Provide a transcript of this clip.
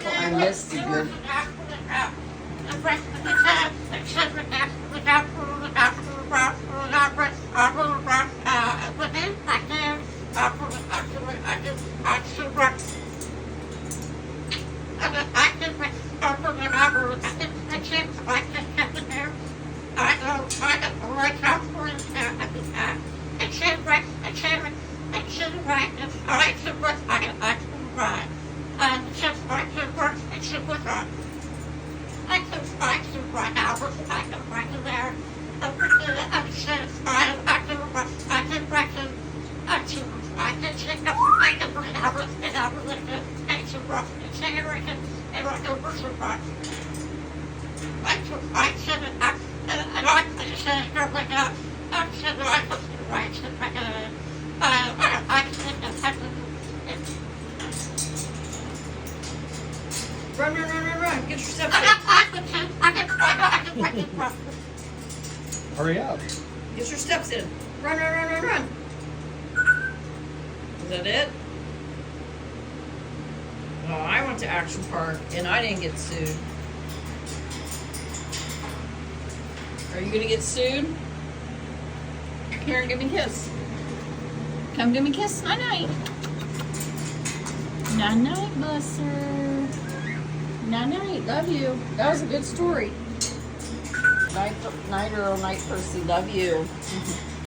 I missed you. Run, run, run, run, run. Get your steps in. Hurry up. Get your steps in. Run, run, run, run, run. Is that it? Oh, I went to Action Park and I didn't get sued. Are you gonna get sued? Here, give me a kiss. Come give me a kiss. Night night. Night night, Buster. Night night. Love you. That was a good story. Night, Earl, night, Percy. Love you.